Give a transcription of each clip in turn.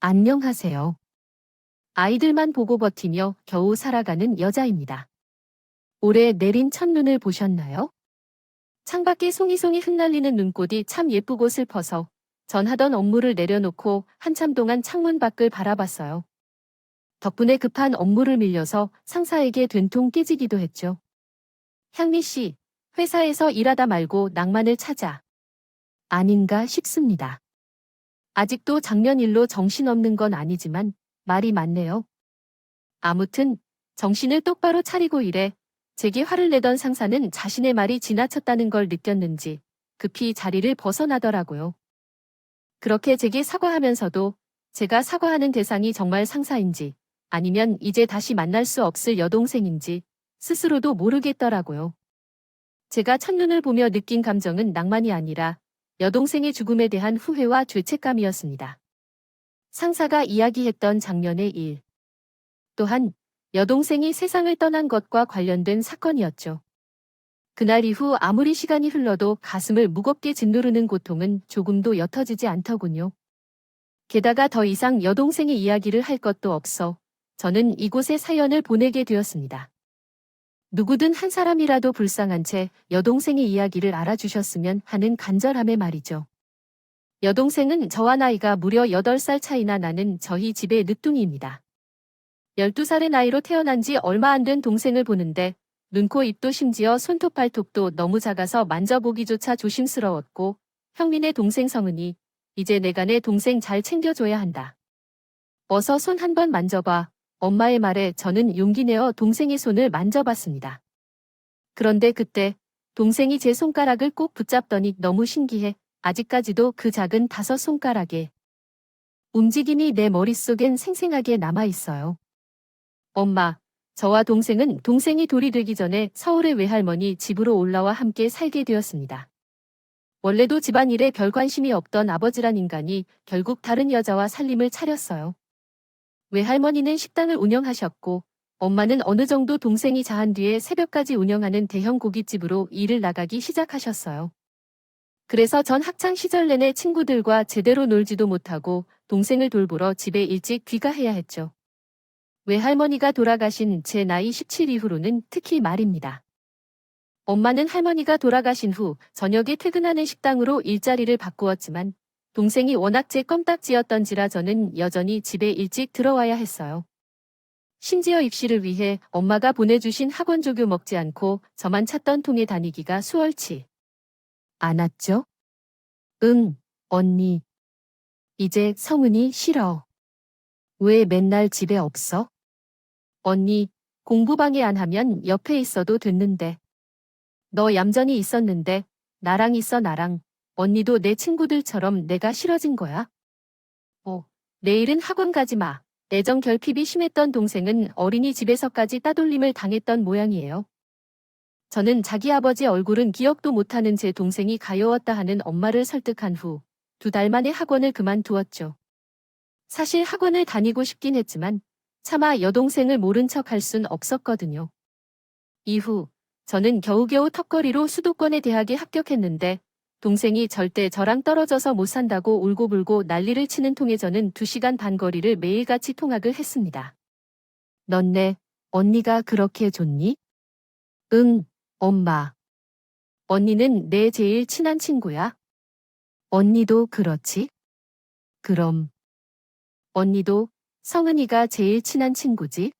안녕하세요. 아이들만 보고 버티며 겨우 살아가는 여자입니다. 올해 내린 첫눈을 보셨나요? 창밖에 송이송이 흩날리는 눈꽃이 참 예쁘고 슬퍼서 전 하던 업무를 내려놓고 한참 동안 창문 밖을 바라봤어요. 덕분에 급한 업무를 밀려서 상사에게 된통 깨지기도 했죠. 향미 씨, 회사에서 일하다 말고 낭만을 찾아. 아닌가 싶습니다. 아직도 작년 일로 정신없는 건 아니지만 말이 많네요. 아무튼 정신을 똑바로 차리고 일해. 제게 화를 내던 상사는 자신의 말이 지나쳤다는 걸 느꼈는지 급히 자리를 벗어나더라고요. 그렇게 제게 사과하면서도 제가 사과하는 대상이 정말 상사인지 아니면 이제 다시 만날 수 없을 여동생인지 스스로도 모르겠더라고요. 제가 첫눈을 보며 느낀 감정은 낭만이 아니라 여동생의 죽음에 대한 후회와 죄책감이었습니다. 상사가 이야기했던 작년의 일. 또한 여동생이 세상을 떠난 것과 관련된 사건이었죠. 그날 이후 아무리 시간이 흘러도 가슴을 무겁게 짓누르는 고통은 조금도 옅어지지 않더군요. 게다가 더 이상 여동생의 이야기를 할 것도 없어 저는 이곳에 사연을 보내게 되었습니다. 누구든 한 사람이라도 불쌍한 채 여동생의 이야기를 알아주셨으면 하는 간절함의 말이죠. 여동생은 저와 나이가 무려 8살 차이나 나는 저희 집의 늦둥이입니다. 12살의 나이로 태어난 지 얼마 안 된 동생을 보는데 눈, 코, 입도 심지어 손톱, 발톱도 너무 작아서 만져보기조차 조심스러웠고 형민의 동생 성은이 이제 내가 내 동생 잘 챙겨줘야 한다. 어서 손 한번 만져봐. 엄마의 말에 저는 용기 내어 동생의 손을 만져봤습니다. 그런데 그때 동생이 제 손가락을 꼭 붙잡더니 너무 신기해 아직까지도 그 작은 5손가락에 움직임이 내 머릿속엔 생생하게 남아있어요. 엄마, 저와 동생은 동생이 돌이 되기 전에 서울의 외할머니 집으로 올라와 함께 살게 되었습니다. 원래도 집안일에 별 관심이 없던 아버지란 인간이 결국 다른 여자와 살림을 차렸어요. 외할머니는 식당을 운영하셨고 엄마는 어느 정도 동생이 자한 뒤에 새벽까지 운영하는 대형 고깃집으로 일을 나가기 시작하셨어요. 그래서 전 학창 시절 내내 친구들과 제대로 놀지도 못하고 동생을 돌보러 집에 일찍 귀가해야 했죠. 외할머니가 돌아가신 제 나이 17 이후로는 특히 말입니다. 엄마는 할머니가 돌아가신 후 저녁에 퇴근하는 식당으로 일자리를 바꾸었지만 동생이 워낙 제 껌딱지였던지라 저는 여전히 집에 일찍 들어와야 했어요. 심지어 입시를 위해 엄마가 보내주신 학원 조교 먹지 않고 저만 찾던 통에 다니기가 수월치 않았죠? 응, 언니. 이제 성은이 싫어. 왜 맨날 집에 없어? 언니, 공부방해 안 하면 옆에 있어도 됐는데. 너 얌전히 있었는데 나랑 있어 나랑. 언니도 내 친구들처럼 내가 싫어진 거야? 내일은 학원 가지 마. 애정 결핍이 심했던 동생은 어린이집에서까지 따돌림을 당했던 모양이에요. 저는 자기 아버지 얼굴은 기억도 못하는 제 동생이 가여웠다 하는 엄마를 설득한 후 2달 만에 학원을 그만두었죠. 사실 학원을 다니고 싶긴 했지만 차마 여동생을 모른 척 할 순 없었거든요. 이후 저는 겨우겨우 턱걸이로 수도권의 대학에 합격했는데 동생이 절대 저랑 떨어져서 못 산다고 울고불고 난리를 치는 통에 저는 2시간 반 거리를 매일같이 통학을 했습니다. 넌네 언니가 그렇게 좋니? 응, 엄마. 언니는 내 제일 친한 친구야. 언니도 그렇지? 그럼 언니도 성은이가 제일 친한 친구지?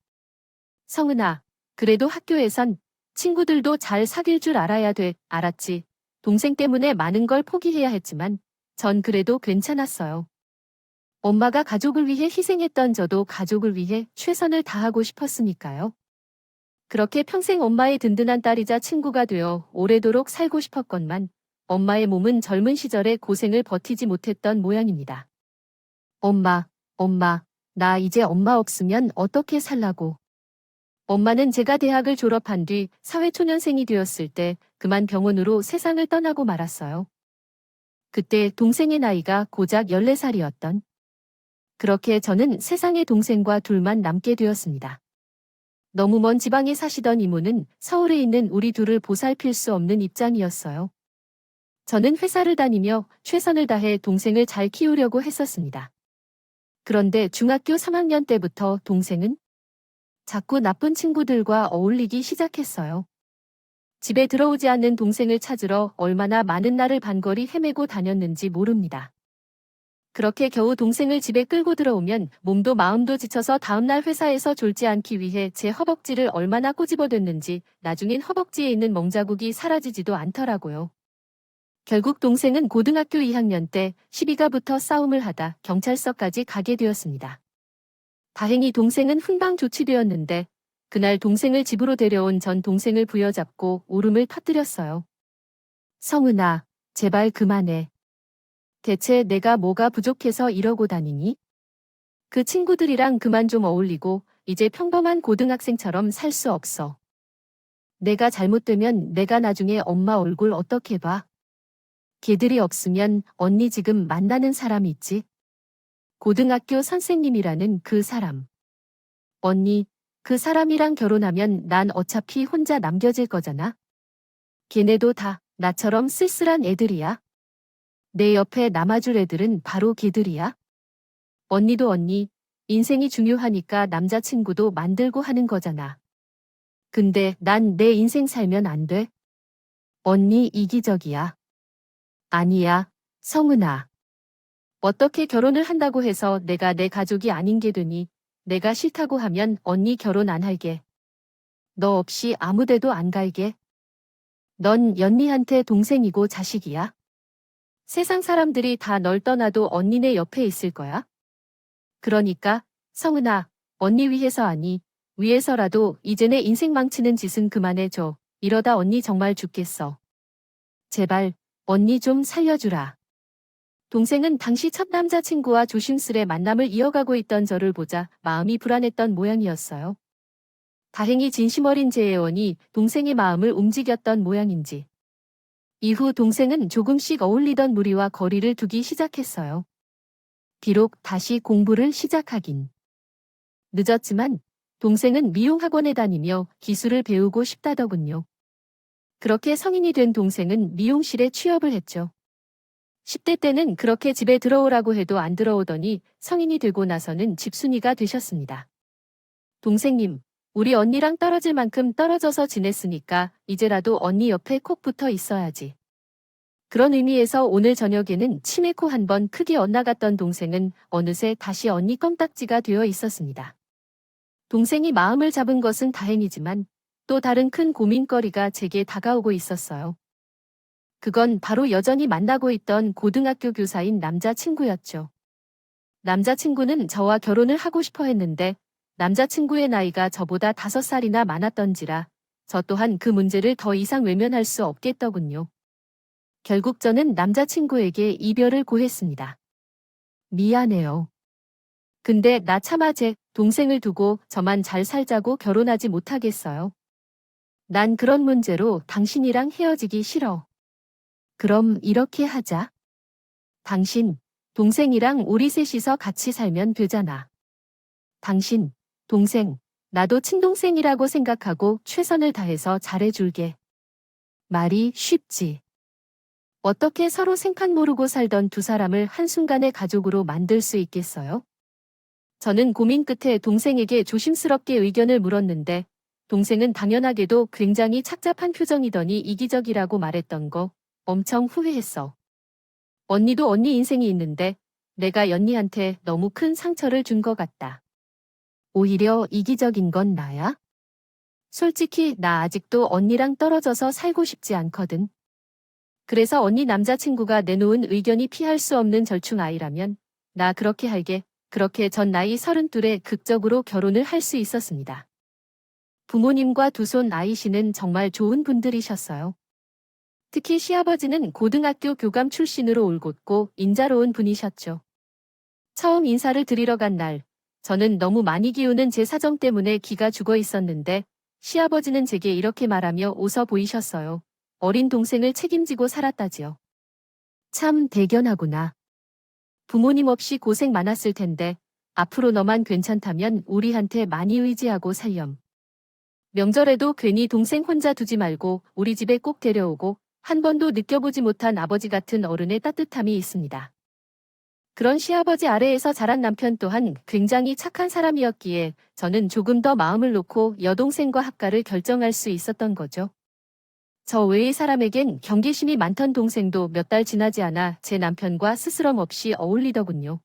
성은아, 그래도 학교에선 친구들도 잘 사귈 줄 알아야 돼, 알았지? 동생 때문에 많은 걸 포기해야 했지만 전 그래도 괜찮았어요. 엄마가 가족을 위해 희생했던 저도 가족을 위해 최선을 다하고 싶었으니까요. 그렇게 평생 엄마의 든든한 딸이자 친구가 되어 오래도록 살고 싶었건만 엄마의 몸은 젊은 시절에 고생을 버티지 못했던 모양입니다. 엄마, 나 이제 엄마 없으면 어떻게 살라고. 엄마는 제가 대학을 졸업한 뒤 사회초년생이 되었을 때 그만 병원으로 세상을 떠나고 말았어요. 그때 동생의 나이가 고작 14살이었던. 그렇게 저는 세상에 동생과 둘만 남게 되었습니다. 너무 먼 지방에 사시던 이모는 서울에 있는 우리 둘을 보살필 수 없는 입장이었어요. 저는 회사를 다니며 최선을 다해 동생을 잘 키우려고 했었습니다. 그런데 중학교 3학년 때부터 동생은 자꾸 나쁜 친구들과 어울리기 시작했어요. 집에 들어오지 않는 동생을 찾으러 얼마나 많은 날을 반거리 헤매고 다녔는지 모릅니다. 그렇게 겨우 동생을 집에 끌고 들어오면 몸도 마음도 지쳐서 다음날 회사에서 졸지 않기 위해 제 허벅지를 얼마나 꼬집어댔는지 나중엔 허벅지에 있는 멍자국이 사라지지도 않더라고요. 결국 동생은 고등학교 2학년 때 시비가 붙어 싸움을 하다 경찰서까지 가게 되었습니다. 다행히 동생은 훈방 조치되었는데 그날 동생을 집으로 데려온 전 동생을 부여잡고 울음을 터뜨렸어요. 성은아, 제발 그만해. 대체 내가 뭐가 부족해서 이러고 다니니? 그 친구들이랑 그만 좀 어울리고 이제 평범한 고등학생처럼 살 수 없어. 내가 잘못되면 내가 나중에 엄마 얼굴 어떻게 봐? 걔들이 없으면 언니 지금 만나는 사람 있지? 고등학교 선생님이라는 그 사람. 언니, 그 사람이랑 결혼하면 난 어차피 혼자 남겨질 거잖아? 걔네도 다 나처럼 쓸쓸한 애들이야. 내 옆에 남아줄 애들은 바로 걔들이야. 언니도 언니, 인생이 중요하니까 남자친구도 만들고 하는 거잖아. 근데 난 내 인생 살면 안 돼? 언니 이기적이야. 아니야, 성은아. 어떻게 결혼을 한다고 해서 내가 내 가족이 아닌 게 되니? 내가 싫다고 하면 언니 결혼 안 할게. 너 없이 아무데도 안 갈게. 넌 연니한테 동생이고 자식이야. 세상 사람들이 다 널 떠나도 언니네 옆에 있을 거야. 그러니까 성은아, 언니 위해서 아니, 위해서라도 이제 내 인생 망치는 짓은 그만해줘. 이러다 언니 정말 죽겠어. 제발 언니 좀 살려주라. 동생은 당시 첫 남자친구와 조심스레 만남을 이어가고 있던 저를 보자 마음이 불안했던 모양이었어요. 다행히 진심 어린 제 애원이 동생의 마음을 움직였던 모양인지. 이후 동생은 조금씩 어울리던 무리와 거리를 두기 시작했어요. 비록 다시 공부를 시작하긴 늦었지만 동생은 미용학원에 다니며 기술을 배우고 싶다더군요. 그렇게 성인이 된 동생은 미용실에 취업을 했죠. 10대 때는 그렇게 집에 들어오라고 해도 안 들어오더니 성인이 되고 나서는 집순이가 되셨습니다. 동생님, 우리 언니랑 떨어질 만큼 떨어져서 지냈으니까 이제라도 언니 옆에 콕 붙어 있어야지. 그런 의미에서 오늘 저녁에는 치매 코 한 번 크게 엇나갔던 동생은 어느새 다시 언니 껌딱지가 되어 있었습니다. 동생이 마음을 잡은 것은 다행이지만 또 다른 큰 고민거리가 제게 다가오고 있었어요. 그건 바로 여전히 만나고 있던 고등학교 교사인 남자친구였죠. 남자친구는 저와 결혼을 하고 싶어 했는데 남자친구의 나이가 저보다 5살이나 많았던지라 저 또한 그 문제를 더 이상 외면할 수 없겠더군요. 결국 저는 남자친구에게 이별을 고했습니다. 미안해요. 근데 나 차마 제 동생을 두고 저만 잘 살자고 결혼하지 못하겠어요. 난 그런 문제로 당신이랑 헤어지기 싫어. 그럼 이렇게 하자. 당신, 동생이랑 우리 셋이서 같이 살면 되잖아. 당신, 동생, 나도 친동생이라고 생각하고 최선을 다해서 잘해줄게. 말이 쉽지. 어떻게 서로 생판 모르고 살던 두 사람을 한순간에 가족으로 만들 수 있겠어요? 저는 고민 끝에 동생에게 조심스럽게 의견을 물었는데 동생은 당연하게도 굉장히 착잡한 표정이더니 이기적이라고 말했던 거 엄청 후회했어. 언니도 언니 인생이 있는데 내가 연니한테 너무 큰 상처를 준 것 같다. 오히려 이기적인 건 나야? 솔직히 나 아직도 언니랑 떨어져서 살고 싶지 않거든. 그래서 언니 남자친구가 내놓은 의견이 피할 수 없는 절충아이라면 나 그렇게 할게. 그렇게 전 나이 32에 극적으로 결혼을 할 수 있었습니다. 부모님과 두 손 아이씨는 정말 좋은 분들이셨어요. 특히 시아버지는 고등학교 교감 출신으로 올곧고 인자로운 분이셨죠. 처음 인사를 드리러 간 날, 저는 너무 많이 기우는 제 사정 때문에 기가 죽어 있었는데 시아버지는 제게 이렇게 말하며 웃어 보이셨어요. 어린 동생을 책임지고 살았다지요. 참 대견하구나. 부모님 없이 고생 많았을 텐데 앞으로 너만 괜찮다면 우리한테 많이 의지하고 살렴. 명절에도 괜히 동생 혼자 두지 말고 우리 집에 꼭 데려오고 한 번도 느껴보지 못한 아버지 같은 어른의 따뜻함이 있습니다. 그런 시아버지 아래에서 자란 남편 또한 굉장히 착한 사람이었기에 저는 조금 더 마음을 놓고 여동생과 학가를 결정할 수 있었던 거죠. 저 외의 사람에겐 경계심이 많던 동생도 몇 달 지나지 않아 제 남편과 스스럼 없이 어울리더군요.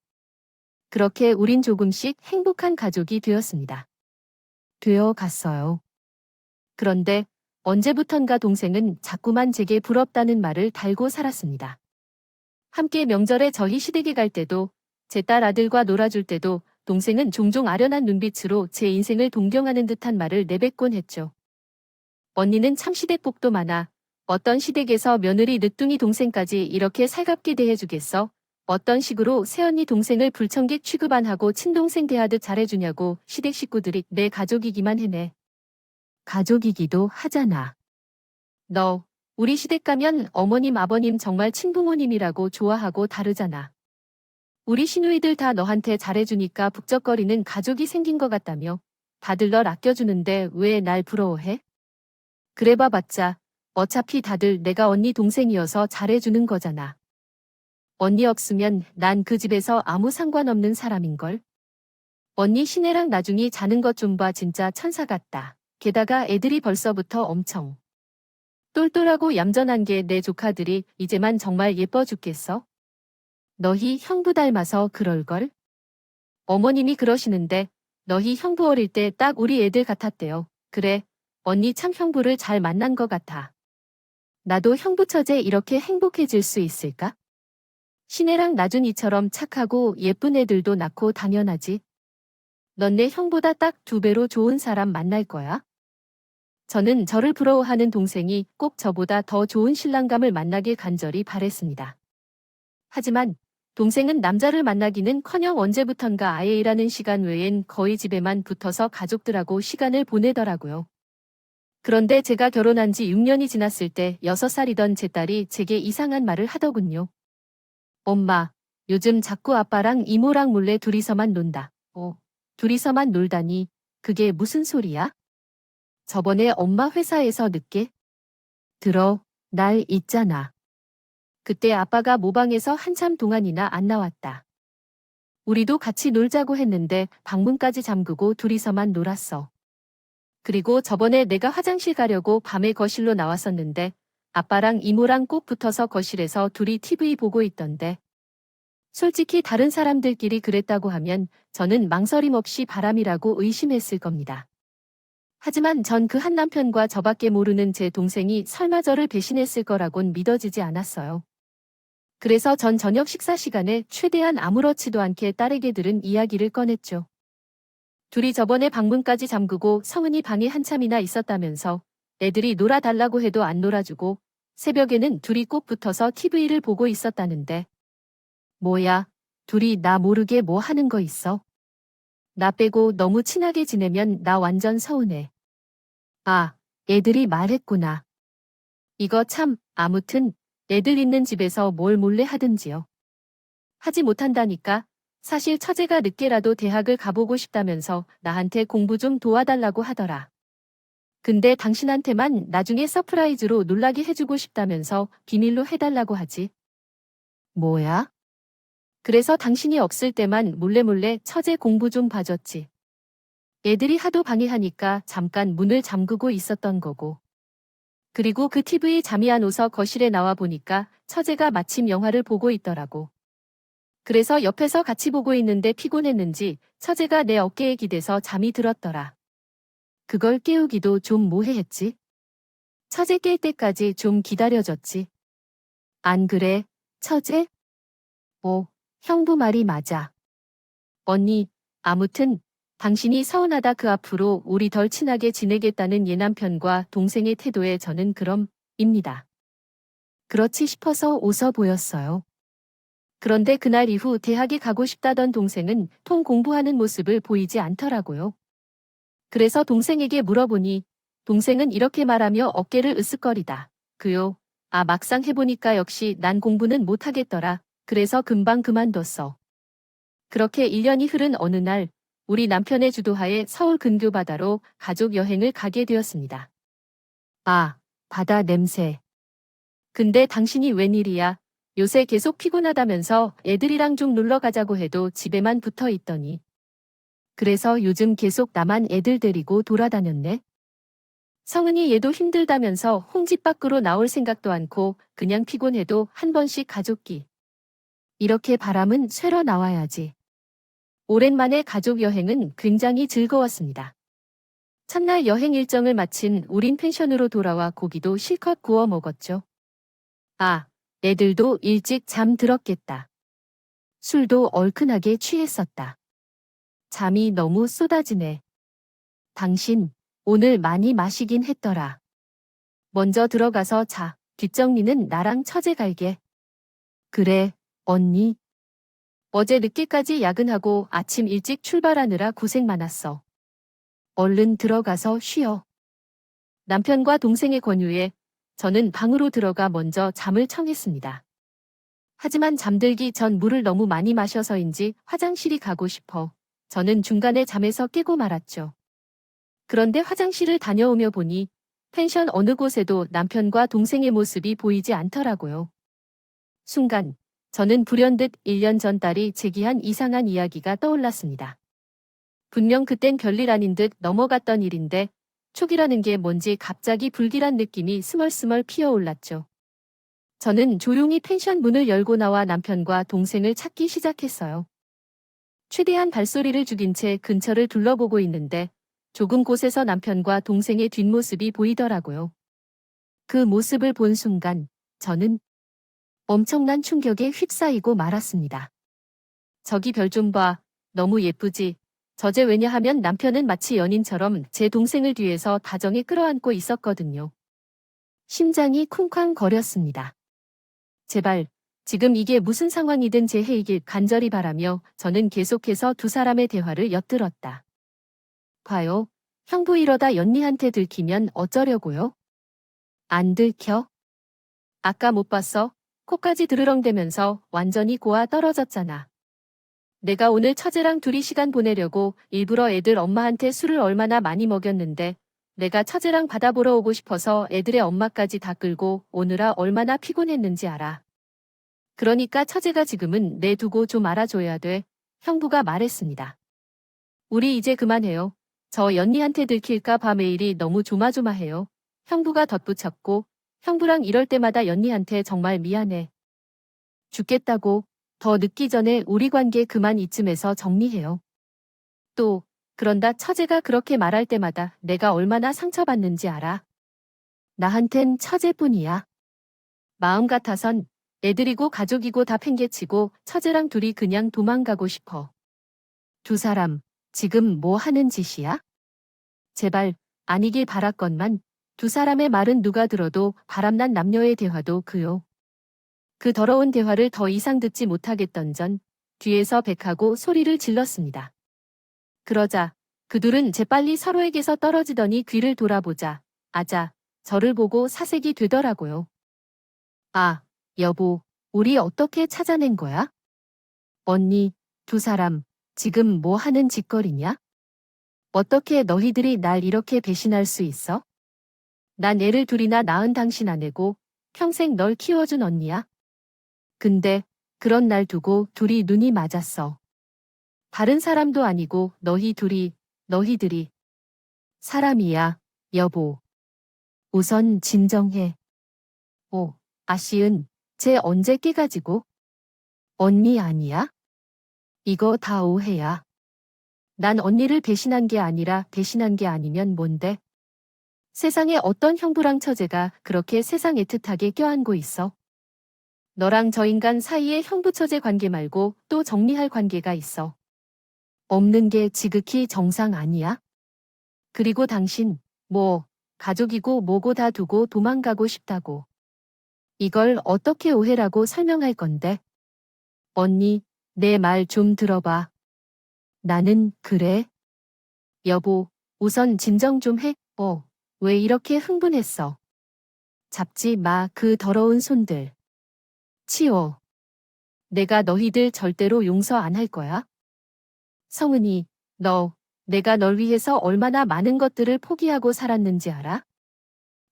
그렇게 우린 조금씩 행복한 가족이 되었습니다. 되어 갔어요. 그런데 언제부턴가 동생은 자꾸만 제게 부럽다는 말을 달고 살았습니다. 함께 명절에 저희 시댁에 갈 때도 제 딸 아들과 놀아줄 때도 동생은 종종 아련한 눈빛으로 제 인생을 동경하는 듯한 말을 내뱉곤 했죠. 언니는 참 시댁복도 많아. 어떤 시댁에서 며느리 늦둥이 동생까지 이렇게 살갑게 대해주겠어? 어떤 식으로 새언니 동생을 불청객 취급 안 하고 친동생 대하듯 잘해주냐고 시댁 식구들이 내 가족이기만 해네. 가족이기도 하잖아. 너, 우리 시댁 가면 어머님 아버님 정말 친부모님이라고 좋아하고 다르잖아. 우리 시누이들 다 너한테 잘해주니까 북적거리는 가족이 생긴 것 같다며. 다들 널 아껴주는데 왜 날 부러워해? 그래 봐봤자 어차피 다들 내가 언니 동생이어서 잘해주는 거잖아. 언니 없으면 난 그 집에서 아무 상관없는 사람인걸. 언니 시내랑 나중에 자는 것 좀 봐 진짜 천사 같다. 게다가 애들이 벌써부터 엄청 똘똘하고 얌전한 게 내 조카들이 이제만 정말 예뻐 죽겠어. 너희 형부 닮아서 그럴걸? 어머님이 그러시는데 너희 형부 어릴 때 딱 우리 애들 같았대요. 그래, 언니 참 형부를 잘 만난 것 같아. 나도 형부 처제 이렇게 행복해질 수 있을까? 시내랑 나준이처럼 착하고 예쁜 애들도 낳고 당연하지. 넌 내 형보다 딱 2배로 좋은 사람 만날 거야. 저는 저를 부러워하는 동생이 꼭 저보다 더 좋은 신랑감을 만나길 간절히 바랬습니다. 하지만 동생은 남자를 만나기는커녕 언제부턴가 아예 일하는 시간 외엔 거의 집에만 붙어서 가족들하고 시간을 보내더라고요. 그런데 제가 결혼한 지 6년이 지났을 때 6살이던 제 딸이 제게 이상한 말을 하더군요. 엄마, 요즘 자꾸 아빠랑 이모랑 몰래 둘이서만 논다. 둘이서만 놀다니, 그게 무슨 소리야? 저번에 엄마 회사에서 늦게 들어, 날 있잖아. 그때 아빠가 모방에서 한참 동안이나 안 나왔다. 우리도 같이 놀자고 했는데 방문까지 잠그고 둘이서만 놀았어. 그리고 저번에 내가 화장실 가려고 밤에 거실로 나왔었는데 아빠랑 이모랑 꼭 붙어서 거실에서 둘이 TV 보고 있던데. 솔직히 다른 사람들끼리 그랬다고 하면 저는 망설임 없이 바람이라고 의심했을 겁니다. 하지만 전 그 한 남편과 저밖에 모르는 제 동생이 설마 저를 배신했을 거라곤 믿어지지 않았어요. 그래서 전 저녁 식사 시간에 최대한 아무렇지도 않게 딸에게 들은 이야기를 꺼냈죠. 둘이 저번에 방문까지 잠그고 성은이 방에 한참이나 있었다면서 애들이 놀아달라고 해도 안 놀아주고 새벽에는 둘이 꼭 붙어서 TV를 보고 있었다는데. 뭐야, 둘이 나 모르게 뭐 하는 거 있어? 나 빼고 너무 친하게 지내면 나 완전 서운해. 아, 애들이 말했구나. 이거 참, 아무튼 애들 있는 집에서 뭘 몰래 하든지요. 하지 못한다니까. 사실 처제가 늦게라도 대학을 가보고 싶다면서 나한테 공부 좀 도와달라고 하더라. 근데 당신한테만 나중에 서프라이즈로 놀라게 해주고 싶다면서 비밀로 해달라고 하지. 뭐야? 그래서 당신이 없을 때만 몰래몰래 처제 공부 좀 봐줬지. 애들이 하도 방해하니까 잠깐 문을 잠그고 있었던 거고. 그리고 그 TV 잠이 안 오서 거실에 나와 보니까 처제가 마침 영화를 보고 있더라고. 그래서 옆에서 같이 보고 있는데 피곤했는지 처제가 내 어깨에 기대서 잠이 들었더라. 그걸 깨우기도 좀 모해했지. 처제 깰 때까지 좀 기다려줬지. 안 그래, 처제? 형부 말이 맞아. 언니, 아무튼 당신이 서운하다 그 앞으로 우리 덜 친하게 지내겠다는 얘 남편과 동생의 태도에 저는 입니다. 그렇지 싶어서 웃어 보였어요. 그런데 그날 이후 대학에 가고 싶다던 동생은 통 공부하는 모습을 보이지 않더라고요. 그래서 동생에게 물어보니 동생은 이렇게 말하며 어깨를 으쓱거리다. 그요. 아 막상 해보니까 역시 난 공부는 못하겠더라. 그래서 금방 그만뒀어. 그렇게 1년이 흐른 어느 날 우리 남편의 주도하에 서울 근교 바다로 가족 여행을 가게 되었습니다. 아, 바다 냄새. 근데 당신이 웬일이야? 요새 계속 피곤하다면서 애들이랑 좀 놀러 가자고 해도 집에만 붙어 있더니. 그래서 요즘 계속 나만 애들 데리고 돌아다녔네. 성은이 얘도 힘들다면서 홍집 밖으로 나올 생각도 않고 그냥 피곤해도 한 번씩 가족끼. 이렇게 바람은 쐬러 나와야지. 오랜만에 가족 여행은 굉장히 즐거웠습니다. 첫날 여행 일정을 마친 우린 펜션으로 돌아와 고기도 실컷 구워 먹었죠. 아, 애들도 일찍 잠들었겠다. 술도 얼큰하게 취했었다. 잠이 너무 쏟아지네. 당신, 오늘 많이 마시긴 했더라. 먼저 들어가서 자, 뒷정리는 나랑 처제 갈게. 그래, 언니. 어제 늦게까지 야근하고 아침 일찍 출발하느라 고생 많았어. 얼른 들어가서 쉬어. 남편과 동생의 권유에 저는 방으로 들어가 먼저 잠을 청했습니다. 하지만 잠들기 전 물을 너무 많이 마셔서인지 화장실이 가고 싶어 저는 중간에 잠에서 깨고 말았죠. 그런데 화장실을 다녀오며 보니 펜션 어느 곳에도 남편과 동생의 모습이 보이지 않더라고요. 순간 저는 불현듯 1년 전 딸이 제기한 이상한 이야기가 떠올랐습니다. 분명 그땐 별일 아닌 듯 넘어갔던 일인데 촉이라는 게 뭔지 갑자기 불길한 느낌이 스멀스멀 피어올랐죠. 저는 조용히 펜션 문을 열고 나와 남편과 동생을 찾기 시작했어요. 최대한 발소리를 죽인 채 근처를 둘러보고 있는데 좁은 곳에서 남편과 동생의 뒷모습이 보이더라고요. 그 모습을 본 순간 저는 엄청난 충격에 휩싸이고 말았습니다. 저기 별 좀 봐. 너무 예쁘지? 저제 왜냐하면 남편은 마치 연인처럼 제 동생을 뒤에서 다정히 끌어안고 있었거든요. 심장이 쿵쾅거렸습니다. 제발, 지금 이게 무슨 상황이든 재해이길 간절히 바라며 저는 계속해서 두 사람의 대화를 엿들었다. 봐요. 형부 이러다 연니한테 들키면 어쩌려고요? 안 들켜? 아까 못 봤어? 코까지 드르렁대면서 완전히 고아 떨어졌잖아. 내가 오늘 처제랑 둘이 시간 보내려고 일부러 애들 엄마한테 술을 얼마나 많이 먹였는데 내가 처제랑 바다 보러 오고 싶어서 애들의 엄마까지 다 끌고 오느라 얼마나 피곤했는지 알아. 그러니까 처제가 지금은 내두고 좀 알아줘야 돼. 형부가 말했습니다. 우리 이제 그만해요. 저 연니한테 들킬까 봐 매일이 너무 조마조마해요. 형부가 덧붙였고 형부랑 이럴 때마다 연니한테 정말 미안해. 죽겠다고. 더 늦기 전에 우리 관계 그만 이쯤에서 정리해요. 또 그런다 처제가 그렇게 말할 때마다 내가 얼마나 상처받는지 알아. 나한텐 처제뿐이야. 마음 같아선 애들이고 가족이고 다 팽개치고 처제랑 둘이 그냥 도망가고 싶어. 두 사람 지금 뭐 하는 짓이야? 제발 아니길 바랐건만 두 사람의 말은 누가 들어도 바람난 남녀의 대화도 그요. 그 더러운 대화를 더 이상 듣지 못하겠던 전 뒤에서 백하고 소리를 질렀습니다. 그러자 그 둘은 재빨리 서로에게서 떨어지더니 귀를 돌아보자 아자 저를 보고 사색이 되더라고요. 아, 여보, 우리 어떻게 찾아낸 거야? 언니, 두 사람 지금 뭐 하는 짓거리냐? 어떻게 너희들이 날 이렇게 배신할 수 있어? 난 애를 둘이나 낳은 당신 아내고 평생 널 키워준 언니야. 근데 그런 날 두고 둘이 눈이 맞았어. 다른 사람도 아니고 너희들이. 사람이야, 여보. 우선 진정해. 오, 아씨은 쟤 언제 깨가지고? 언니 아니야? 이거 다 오해야. 난 언니를 배신한 게 아니라 배신한 게 아니면 뭔데? 세상에 어떤 형부랑 처제가 그렇게 세상 애틋하게 껴안고 있어? 너랑 저 인간 사이에 형부 처제 관계 말고 또 정리할 관계가 있어. 없는 게 지극히 정상 아니야? 그리고 당신, 뭐, 가족이고 뭐고 다 두고 도망가고 싶다고. 이걸 어떻게 오해라고 설명할 건데? 언니, 내 말 좀 들어봐. 나는 그래. 여보, 우선 진정 좀 해. 왜 이렇게 흥분했어? 잡지 마, 그 더러운 손들. 치워. 내가 너희들 절대로 용서 안 할 거야. 성은이, 내가 널 위해서 얼마나 많은 것들을 포기하고 살았는지 알아?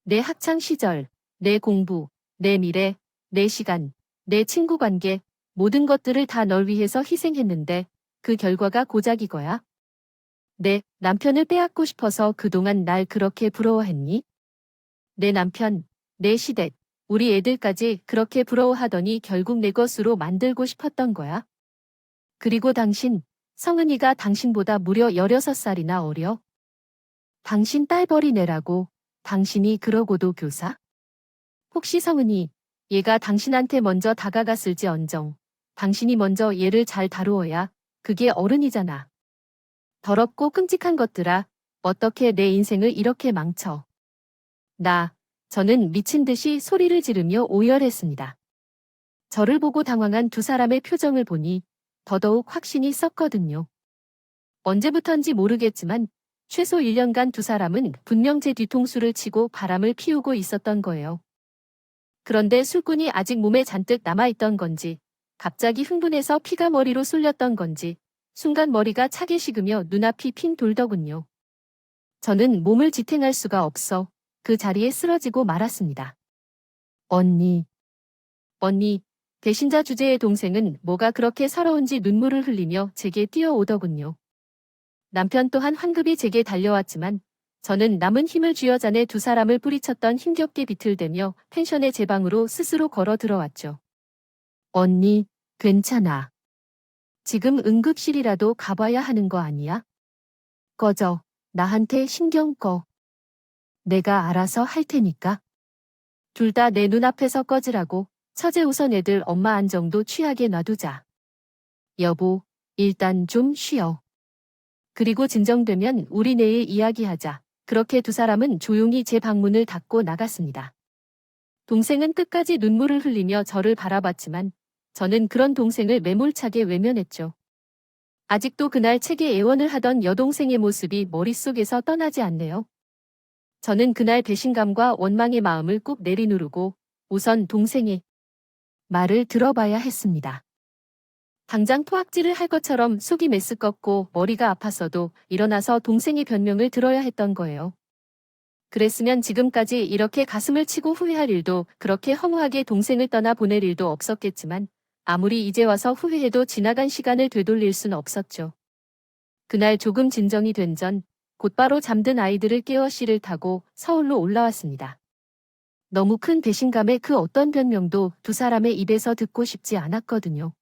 내 학창 시절, 내 공부, 내 미래, 내 시간, 내 친구 관계, 모든 것들을 다 널 위해서 희생했는데 그 결과가 고작 이거야? 내 남편을 빼앗고 싶어서 그동안 날 그렇게 부러워했니? 내 남편, 내 시댁, 우리 애들까지 그렇게 부러워하더니 결국 내 것으로 만들고 싶었던 거야? 그리고 당신, 성은이가 당신보다 무려 16살이나 어려? 당신 딸벌이 내라고, 당신이 그러고도 교사? 혹시 성은이, 얘가 당신한테 먼저 다가갔을지언정, 당신이 먼저 얘를 잘 다루어야 그게 어른이잖아. 더럽고 끔찍한 것들아, 어떻게 내 인생을 이렇게 망쳐. 저는 미친 듯이 소리를 지르며 오열했습니다. 저를 보고 당황한 두 사람의 표정을 보니 더더욱 확신이 섰거든요. 언제부턴지 모르겠지만 최소 1년간 두 사람은 분명 제 뒤통수를 치고 바람을 피우고 있었던 거예요. 그런데 술꾼이 아직 몸에 잔뜩 남아있던 건지, 갑자기 흥분해서 피가 머리로 쏠렸던 건지, 순간 머리가 차게 식으며 눈앞이 핑 돌더군요. 저는 몸을 지탱할 수가 없어 그 자리에 쓰러지고 말았습니다. 언니, 배신자 주제의 동생은 뭐가 그렇게 서러운지 눈물을 흘리며 제게 뛰어오더군요. 남편 또한 환급이 제게 달려왔지만 저는 남은 힘을 쥐어짜내 두 사람을 뿌리쳤던 힘겹게 비틀대며 펜션의 제 방으로 스스로 걸어 들어왔죠. 언니, 괜찮아. 지금 응급실이라도 가봐야 하는 거 아니야? 꺼져. 나한테 신경 꺼. 내가 알아서 할 테니까. 둘 다 내 눈앞에서 꺼지라고. 처제 우선 애들 엄마 안정도 취하게 놔두자. 여보, 일단 좀 쉬어. 그리고 진정되면 우리 내일 이야기하자. 그렇게 두 사람은 조용히 제 방문을 닫고 나갔습니다. 동생은 끝까지 눈물을 흘리며 저를 바라봤지만 저는 그런 동생을 매몰차게 외면했죠. 아직도 그날 책에 애원을 하던 여동생의 모습이 머릿속에서 떠나지 않네요. 저는 그날 배신감과 원망의 마음을 꾹 내리누르고 우선 동생의 말을 들어봐야 했습니다. 당장 토악질을 할 것처럼 속이 메스껍고 머리가 아팠어도 일어나서 동생의 변명을 들어야 했던 거예요. 그랬으면 지금까지 이렇게 가슴을 치고 후회할 일도 그렇게 허무하게 동생을 떠나 보낼 일도 없었겠지만 아무리 이제 와서 후회해도 지나간 시간을 되돌릴 순 없었죠. 그날 조금 진정이 된 전 곧바로 잠든 아이들을 깨워 씨를 타고 서울로 올라왔습니다. 너무 큰 배신감에 그 어떤 변명도 두 사람의 입에서 듣고 싶지 않았거든요.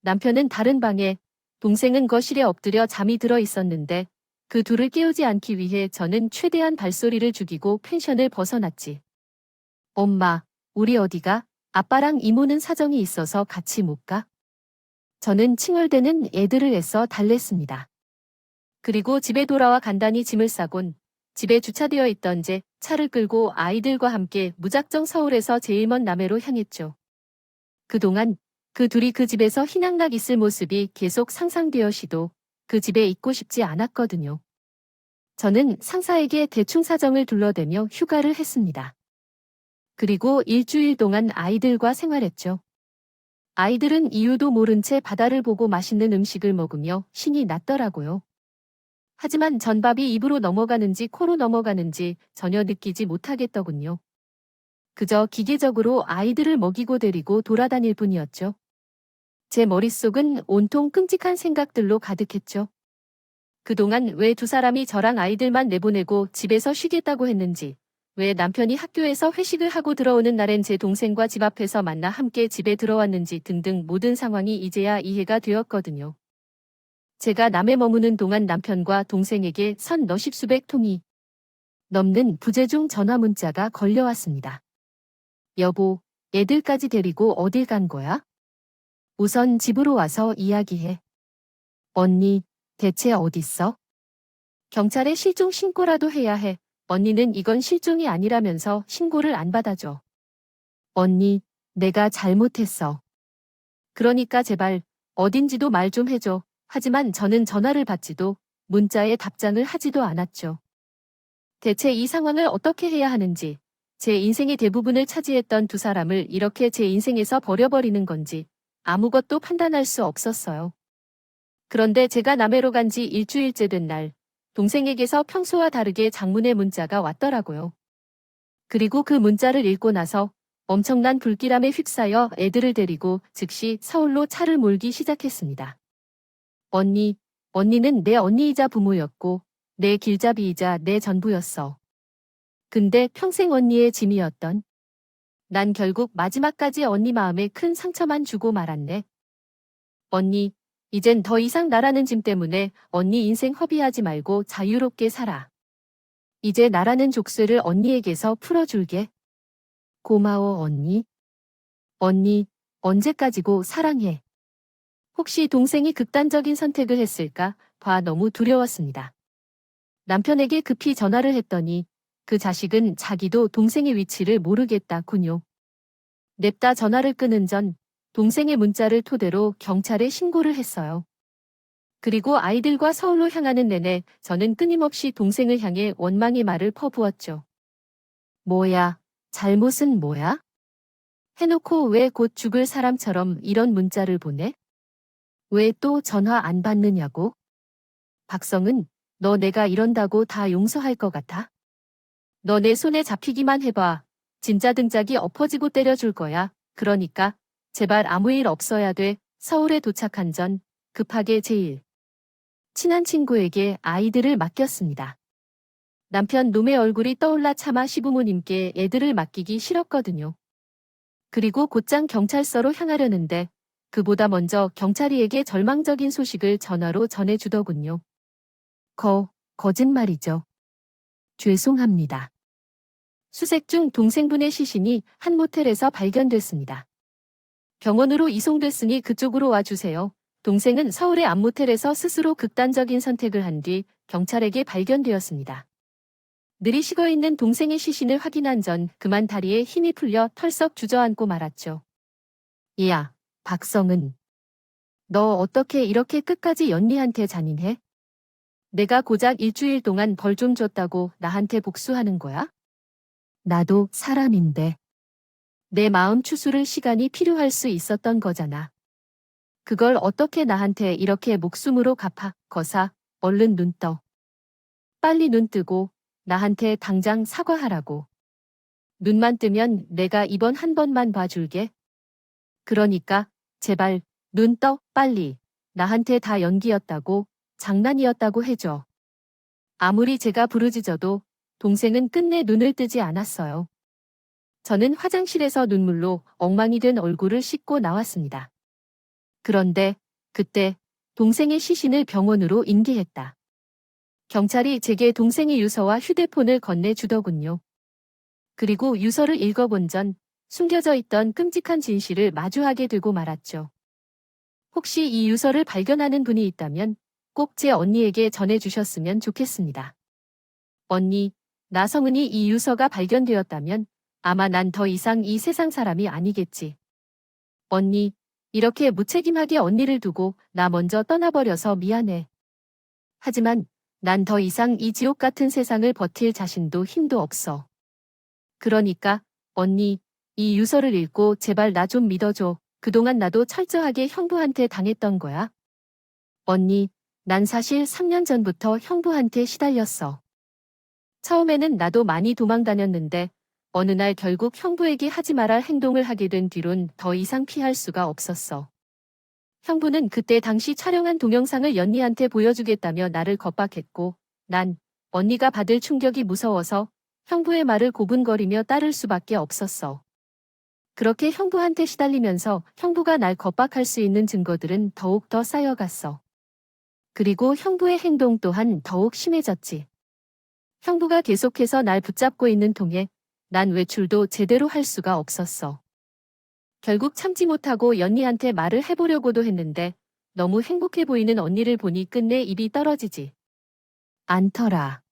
남편은 다른 방에, 동생은 거실에 엎드려 잠이 들어 있었는데 그 둘을 깨우지 않기 위해 저는 최대한 발소리를 죽이고 펜션을 벗어났지. 엄마, 우리 어디가? 아빠랑 이모는 사정이 있어서 같이 못 가? 저는 칭얼대는 애들을 애써 달랬습니다. 그리고 집에 돌아와 간단히 짐을 싸곤 집에 주차되어 있던 제 차를 끌고 아이들과 함께 무작정 서울에서 제일 먼 남해로 향했죠. 그동안 그 둘이 그 집에서 희낙낙 있을 모습이 계속 상상되어시도 그 집에 있고 싶지 않았거든요. 저는 상사에게 대충 사정을 둘러대며 휴가를 했습니다. 그리고 일주일 동안 아이들과 생활했죠. 아이들은 이유도 모른 채 바다를 보고 맛있는 음식을 먹으며 신이 났더라고요. 하지만 전밥이 입으로 넘어가는지 코로 넘어가는지 전혀 느끼지 못하겠더군요. 그저 기계적으로 아이들을 먹이고 데리고 돌아다닐 뿐이었죠. 제 머릿속은 온통 끔찍한 생각들로 가득했죠. 그동안 왜 두 사람이 저랑 아이들만 내보내고 집에서 쉬겠다고 했는지, 왜 남편이 학교에서 회식을 하고 들어오는 날엔 제 동생과 집 앞에서 만나 함께 집에 들어왔는지 등등 모든 상황이 이제야 이해가 되었거든요. 제가 남해 머무는 동안 남편과 동생에게 선 너십 수백 통이 넘는 부재중 전화 문자가 걸려왔습니다. 여보, 애들까지 데리고 어딜 간 거야? 우선 집으로 와서 이야기해. 언니, 대체 어딨어? 경찰에 실종 신고라도 해야 해. 언니는 이건 실종이 아니라면서 신고를 안 받아줘. 언니, 내가 잘못했어. 그러니까 제발 어딘지도 말 좀 해줘. 하지만 저는 전화를 받지도 문자에 답장을 하지도 않았죠. 대체 이 상황을 어떻게 해야 하는지, 제 인생의 대부분을 차지했던 두 사람을 이렇게 제 인생에서 버려버리는 건지 아무것도 판단할 수 없었어요. 그런데 제가 남해로 간 지 일주일째 된 날, 동생에게서 평소와 다르게 장문의 문자가 왔더라고요. 그리고 그 문자를 읽고 나서 엄청난 불길함에 휩싸여 애들을 데리고 즉시 서울로 차를 몰기 시작했습니다. 언니는 내 언니이자 부모였고 내 길잡이이자 내 전부였어. 근데 평생 언니의 짐이었던 난 결국 마지막까지 언니 마음에 큰 상처만 주고 말았네. 언니, 이젠 더 이상 나라는 짐 때문에 언니 인생 허비하지 말고 자유롭게 살아. 이제 나라는 족쇄를 언니에게서 풀어줄게. 고마워, 언니. 언니, 언제까지고 사랑해. 혹시 동생이 극단적인 선택을 했을까 봐 너무 두려웠습니다. 남편에게 급히 전화를 했더니 그 자식은 자기도 동생의 위치를 모르겠다군요. 냅다 전화를 끊은 전 동생의 문자를 토대로 경찰에 신고를 했어요. 그리고 아이들과 서울로 향하는 내내 저는 끊임없이 동생을 향해 원망의 말을 퍼부었죠. 뭐야, 잘못은 뭐야? 해놓고 왜 곧 죽을 사람처럼 이런 문자를 보내? 왜 또 전화 안 받느냐고? 박성은, 너 내가 이런다고 다 용서할 것 같아? 너 내 손에 잡히기만 해봐. 진짜 등짝이 엎어지고 때려줄 거야. 그러니까 제발 아무 일 없어야 돼. 서울에 도착한 전 급하게 제일 친한 친구에게 아이들을 맡겼습니다. 남편 놈의 얼굴이 떠올라 차마 시부모님께 애들을 맡기기 싫었거든요. 그리고 곧장 경찰서로 향하려는데 그보다 먼저 경찰이에게 절망적인 소식을 전화로 전해주더군요. 거짓말이죠. 죄송합니다. 수색 중 동생분의 시신이 한 모텔에서 발견됐습니다. 병원으로 이송됐으니 그쪽으로 와주세요. 동생은 서울의 앞모텔에서 스스로 극단적인 선택을 한 뒤 경찰에게 발견되었습니다. 늘이 식어있는 동생의 시신을 확인한 전 그만 다리에 힘이 풀려 털썩 주저앉고 말았죠. 야, 박성은. 너 어떻게 이렇게 끝까지 연리한테 잔인해? 내가 고작 일주일 동안 벌 좀 줬다고 나한테 복수하는 거야? 나도 사람인데. 내 마음 추스를 시간이 필요할 수 있었던 거잖아. 그걸 어떻게 나한테 이렇게 목숨으로 갚아, 거사, 얼른 눈 떠. 빨리 눈 뜨고 나한테 당장 사과하라고. 눈만 뜨면 내가 이번 한 번만 봐줄게. 그러니까 제발 눈 떠, 빨리. 나한테 다 연기였다고, 장난이었다고 해줘. 아무리 제가 부르짖어도 동생은 끝내 눈을 뜨지 않았어요. 저는 화장실에서 눈물로 엉망이 된 얼굴을 씻고 나왔습니다. 그런데 그때 동생의 시신을 병원으로 인계했다. 경찰이 제게 동생의 유서와 휴대폰을 건네주더군요. 그리고 유서를 읽어본 전 숨겨져 있던 끔찍한 진실을 마주하게 되고 말았죠. 혹시 이 유서를 발견하는 분이 있다면 꼭 제 언니에게 전해주셨으면 좋겠습니다. 언니, 나성은이 이 유서가 발견되었다면 아마 난 더 이상 이 세상 사람이 아니겠지. 언니, 이렇게 무책임하게 언니를 두고 나 먼저 떠나버려서 미안해. 하지만 난 더 이상 이 지옥 같은 세상을 버틸 자신도 힘도 없어. 그러니까 언니, 이 유서를 읽고 제발 나 좀 믿어줘. 그동안 나도 철저하게 형부한테 당했던 거야. 언니, 난 사실 3년 전부터 형부한테 시달렸어. 처음에는 나도 많이 도망다녔는데 어느 날 결국 형부에게 하지 말할 행동을 하게 된 뒤론 더 이상 피할 수가 없었어. 형부는 그때 당시 촬영한 동영상을 연희한테 보여주겠다며 나를 겁박했고 난 언니가 받을 충격이 무서워서 형부의 말을 고분거리며 따를 수밖에 없었어. 그렇게 형부한테 시달리면서 형부가 날 겁박할 수 있는 증거들은 더욱 더 쌓여갔어. 그리고 형부의 행동 또한 더욱 심해졌지. 형부가 계속해서 날 붙잡고 있는 통에 난 외출도 제대로 할 수가 없었어. 결국 참지 못하고 연희한테 말을 해보려고도 했는데 너무 행복해 보이는 언니를 보니 끝내 입이 떨어지지 않더라.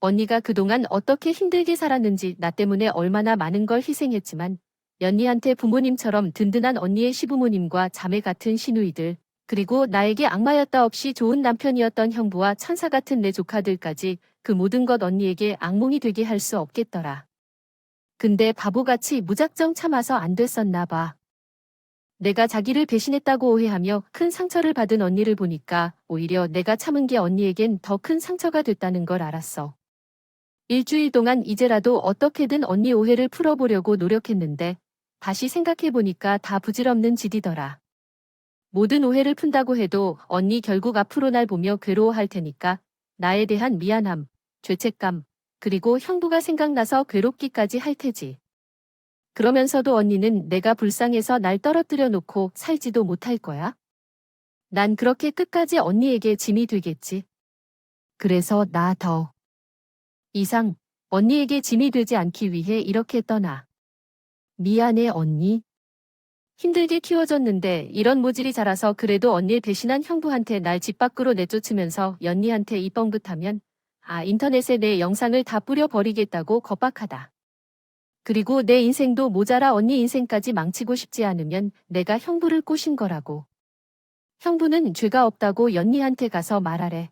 언니가 그동안 어떻게 힘들게 살았는지 나 때문에 얼마나 많은 걸 희생했지만 연희한테 부모님처럼 든든한 언니의 시부모님과 자매 같은 시누이들 그리고 나에게 악마였다 없이 좋은 남편이었던 형부와 천사 같은 내 조카들까지 그 모든 것 언니에게 악몽이 되게 할 수 없겠더라. 근데 바보같이 무작정 참아서 안 됐었나 봐. 내가 자기를 배신했다고 오해하며 큰 상처를 받은 언니를 보니까 오히려 내가 참은 게 언니에겐 더 큰 상처가 됐다는 걸 알았어. 일주일 동안 이제라도 어떻게든 언니 오해를 풀어보려고 노력했는데 다시 생각해보니까 다 부질없는 짓이더라. 모든 오해를 푼다고 해도 언니 결국 앞으로 날 보며 괴로워할 테니까 나에 대한 미안함, 죄책감, 그리고 형부가 생각나서 괴롭기까지 할 테지. 그러면서도 언니는 내가 불쌍해서 날 떨어뜨려 놓고 살지도 못할 거야. 난 그렇게 끝까지 언니에게 짐이 되겠지. 그래서 나 더 이상 언니에게 짐이 되지 않기 위해 이렇게 떠나. 미안해 언니. 힘들게 키워줬는데 이런 모질이 자라서 그래도 언니의 배신한 형부한테 날 집 밖으로 내쫓으면서 연니한테 입번긋하면 인터넷에 내 영상을 다 뿌려버리겠다고 겁박하다. 그리고 내 인생도 모자라 언니 인생까지 망치고 싶지 않으면 내가 형부를 꼬신 거라고. 형부는 죄가 없다고 연니한테 가서 말하래.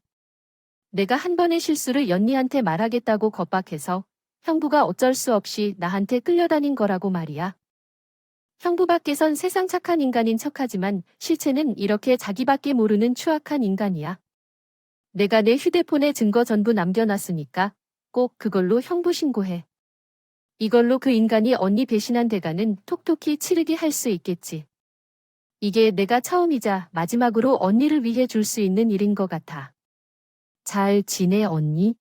내가 한 번의 실수를 연니한테 말하겠다고 겁박해서 형부가 어쩔 수 없이 나한테 끌려다닌 거라고 말이야. 형부 밖에선 세상 착한 인간인 척하지만 실체는 이렇게 자기밖에 모르는 추악한 인간이야. 내가 내 휴대폰에 증거 전부 남겨놨으니까 꼭 그걸로 형부 신고해. 이걸로 그 인간이 언니 배신한 대가는 톡톡히 치르게 할 수 있겠지. 이게 내가 처음이자 마지막으로 언니를 위해 줄 수 있는 일인 것 같아. 잘 지내 언니?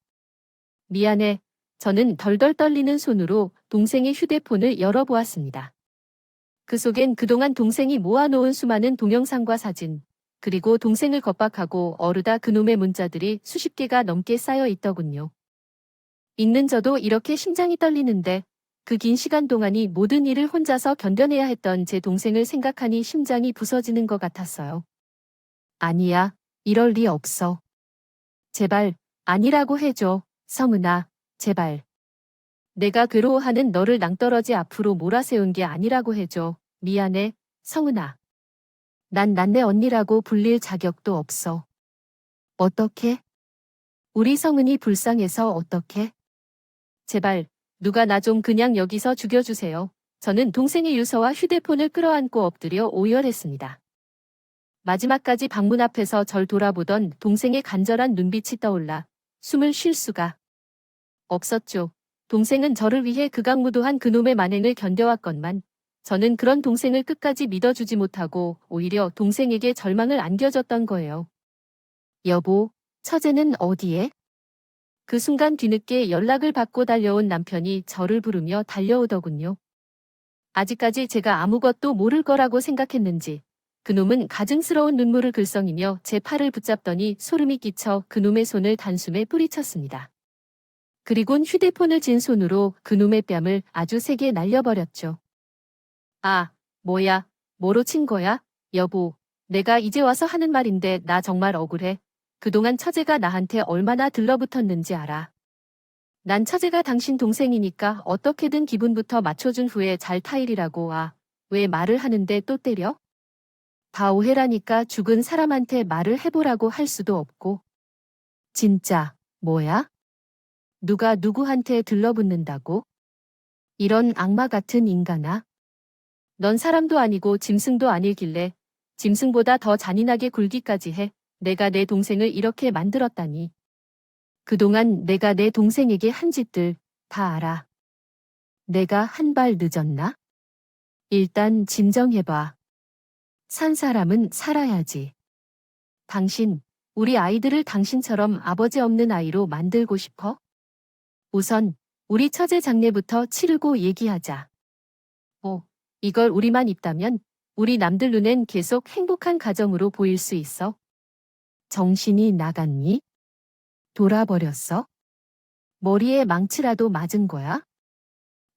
미안해. 저는 덜덜 떨리는 손으로 동생의 휴대폰을 열어보았습니다. 그 속엔 그동안 동생이 모아놓은 수많은 동영상과 사진, 그리고 동생을 겁박하고 어르다 그놈의 문자들이 수십 개가 넘게 쌓여 있더군요. 읽는 저도 이렇게 심장이 떨리는데 그 긴 시간 동안이 모든 일을 혼자서 견뎌내야 했던 제 동생을 생각하니 심장이 부서지는 것 같았어요. 아니야, 이럴 리 없어. 제발, 아니라고 해줘, 성은아, 제발. 내가 괴로워하는 너를 낭떠러지 앞으로 몰아세운 게 아니라고 해줘. 미안해, 성은아. 난 내 언니라고 불릴 자격도 없어. 어떻게? 우리 성은이 불쌍해서 어떻게? 제발, 누가 나 좀 그냥 여기서 죽여주세요. 저는 동생의 유서와 휴대폰을 끌어안고 엎드려 오열했습니다. 마지막까지 방문 앞에서 절 돌아보던 동생의 간절한 눈빛이 떠올라 숨을 쉴 수가 없었죠. 동생은 저를 위해 극악무도한 그놈의 만행을 견뎌왔건만 저는 그런 동생을 끝까지 믿어주지 못하고 오히려 동생에게 절망을 안겨줬던 거예요. 여보, 처제는 어디에? 그 순간 뒤늦게 연락을 받고 달려온 남편이 저를 부르며 달려오더군요. 아직까지 제가 아무것도 모를 거라고 생각했는지 그놈은 가증스러운 눈물을 글썽이며 제 팔을 붙잡더니 소름이 끼쳐 그놈의 손을 단숨에 뿌리쳤습니다. 그리곤 휴대폰을 쥔 손으로 그놈의 뺨을 아주 세게 날려버렸죠. 아, 뭐야, 뭐로 친 거야? 여보, 내가 이제 와서 하는 말인데 나 정말 억울해. 그동안 처제가 나한테 얼마나 들러붙었는지 알아. 난 처제가 당신 동생이니까 어떻게든 기분부터 맞춰준 후에 잘 타일이라고 왜 말을 하는데 또 때려? 다 오해라니까 죽은 사람한테 말을 해보라고 할 수도 없고. 진짜, 뭐야? 누가 누구한테 들러붙는다고? 이런 악마 같은 인간아. 넌 사람도 아니고 짐승도 아니길래 짐승보다 더 잔인하게 굴기까지 해. 내가 내 동생을 이렇게 만들었다니. 그동안 내가 내 동생에게 한 짓들 다 알아. 내가 한 발 늦었나? 일단 진정해봐. 산 사람은 살아야지. 당신, 우리 아이들을 당신처럼 아버지 없는 아이로 만들고 싶어? 우선 우리 처제 장례부터 치르고 얘기하자. 이걸 우리만 입다면 우리 남들 눈엔 계속 행복한 가정으로 보일 수 있어. 정신이 나갔니? 돌아버렸어? 머리에 망치라도 맞은 거야?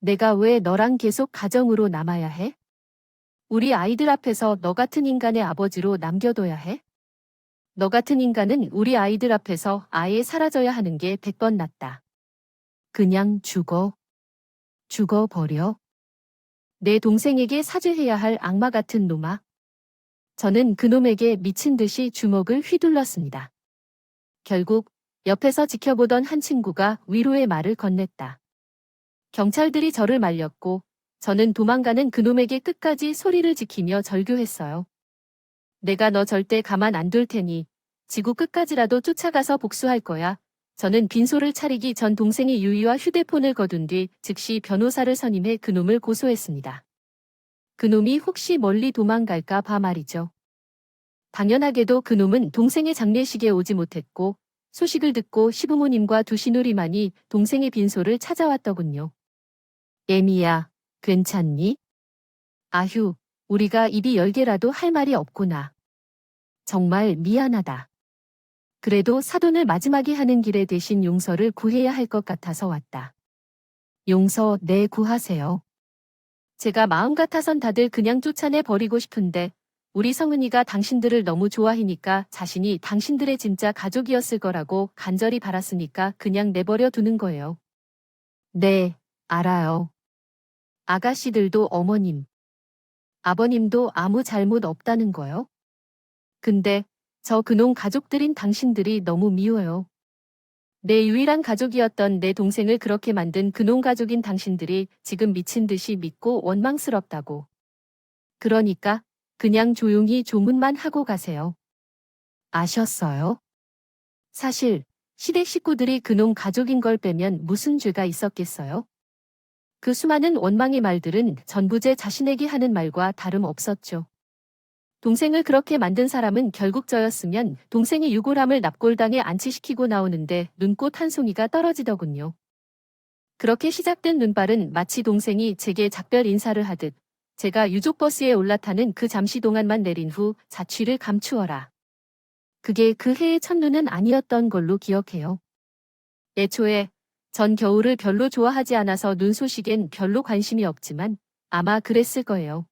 내가 왜 너랑 계속 가정으로 남아야 해? 우리 아이들 앞에서 너 같은 인간의 아버지로 남겨둬야 해? 너 같은 인간은 우리 아이들 앞에서 아예 사라져야 하는 게 100번 낫다. 그냥 죽어. 죽어버려. 내 동생에게 사죄해야 할 악마 같은 놈아. 저는 그놈에게 미친 듯이 주먹을 휘둘렀습니다. 결국 옆에서 지켜보던 한 친구가 위로의 말을 건넸다. 경찰들이 저를 말렸고 저는 도망가는 그놈에게 끝까지 소리를 지키며 절규했어요. 내가 너 절대 가만 안 둘 테니 지구 끝까지라도 쫓아가서 복수할 거야. 저는 빈소를 차리기 전 동생이 유의와 휴대폰을 거둔 뒤 즉시 변호사를 선임해 그놈을 고소했습니다. 그놈이 혹시 멀리 도망갈까 봐 말이죠. 당연하게도 그놈은 동생의 장례식에 오지 못했고 소식을 듣고 시부모님과 두 시누리만이 동생의 빈소를 찾아왔더군요. 애미야, 괜찮니? 아휴, 우리가 입이 10개라도 할 말이 없구나. 정말 미안하다. 그래도 사돈을 마지막에 하는 길에 대신 용서를 구해야 할 것 같아서 왔다. 용서 네 구하세요. 제가 마음 같아선 다들 그냥 쫓아내 버리고 싶은데 우리 성은이가 당신들을 너무 좋아하니까 자신이 당신들의 진짜 가족이었을 거라고 간절히 바랐으니까 그냥 내버려 두는 거예요. 네, 알아요. 아가씨들도 어머님, 아버님도 아무 잘못 없다는 거요? 근데 저 그놈 가족들인 당신들이 너무 미워요. 내 유일한 가족이었던 내 동생을 그렇게 만든 그놈 가족인 당신들이 지금 미친 듯이 믿고 원망스럽다고. 그러니까 그냥 조용히 조문만 하고 가세요. 아셨어요? 사실 시댁 식구들이 그놈 가족인 걸 빼면 무슨 죄가 있었겠어요? 그 수많은 원망의 말들은 전부 제 자신에게 하는 말과 다름없었죠. 동생을 그렇게 만든 사람은 결국 저였으면 동생이 유골함을 납골당에 안치시키고 나오는데 눈꽃 한 송이가 떨어지더군요. 그렇게 시작된 눈발은 마치 동생이 제게 작별 인사를 하듯 제가 유족버스에 올라타는 그 잠시 동안만 내린 후 자취를 감추어라. 그게 그 해의 첫눈은 아니었던 걸로 기억해요. 애초에 전 겨울을 별로 좋아하지 않아서 눈 소식엔 별로 관심이 없지만 아마 그랬을 거예요.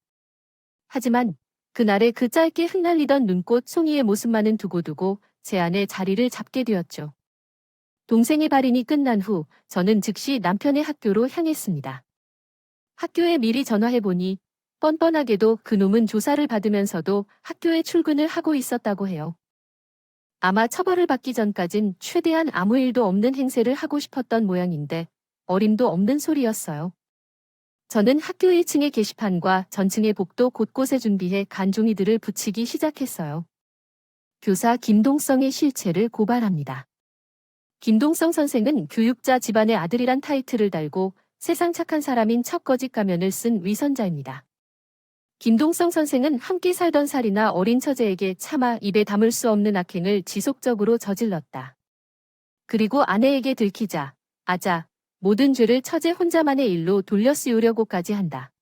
하지만 그날의 그 짧게 흩날리던 눈꽃 송이의 모습만은 두고두고 제 안에 자리를 잡게 되었죠. 동생의 발인이 끝난 후 저는 즉시 남편의 학교로 향했습니다. 학교에 미리 전화해보니 뻔뻔하게도 그놈은 조사를 받으면서도 학교에 출근을 하고 있었다고 해요. 아마 처벌을 받기 전까진 최대한 아무 일도 없는 행세를 하고 싶었던 모양인데 어림도 없는 소리였어요. 저는 학교 1층의 게시판과 전층의 복도 곳곳에 준비해 간종이들을 붙이기 시작했어요. 교사 김동성의 실체를 고발합니다. 김동성 선생은 교육자 집안의 아들이란 타이틀을 달고 세상 착한 사람인 첫 거짓 가면을 쓴 위선자입니다. 김동성 선생은 함께 살던 살이나 어린 처제에게 차마 입에 담을 수 없는 악행을 지속적으로 저질렀다. 그리고 아내에게 들키자, 아자, 모든 죄를 처제 혼자만의 일로 돌려 씌우려고까지 한다.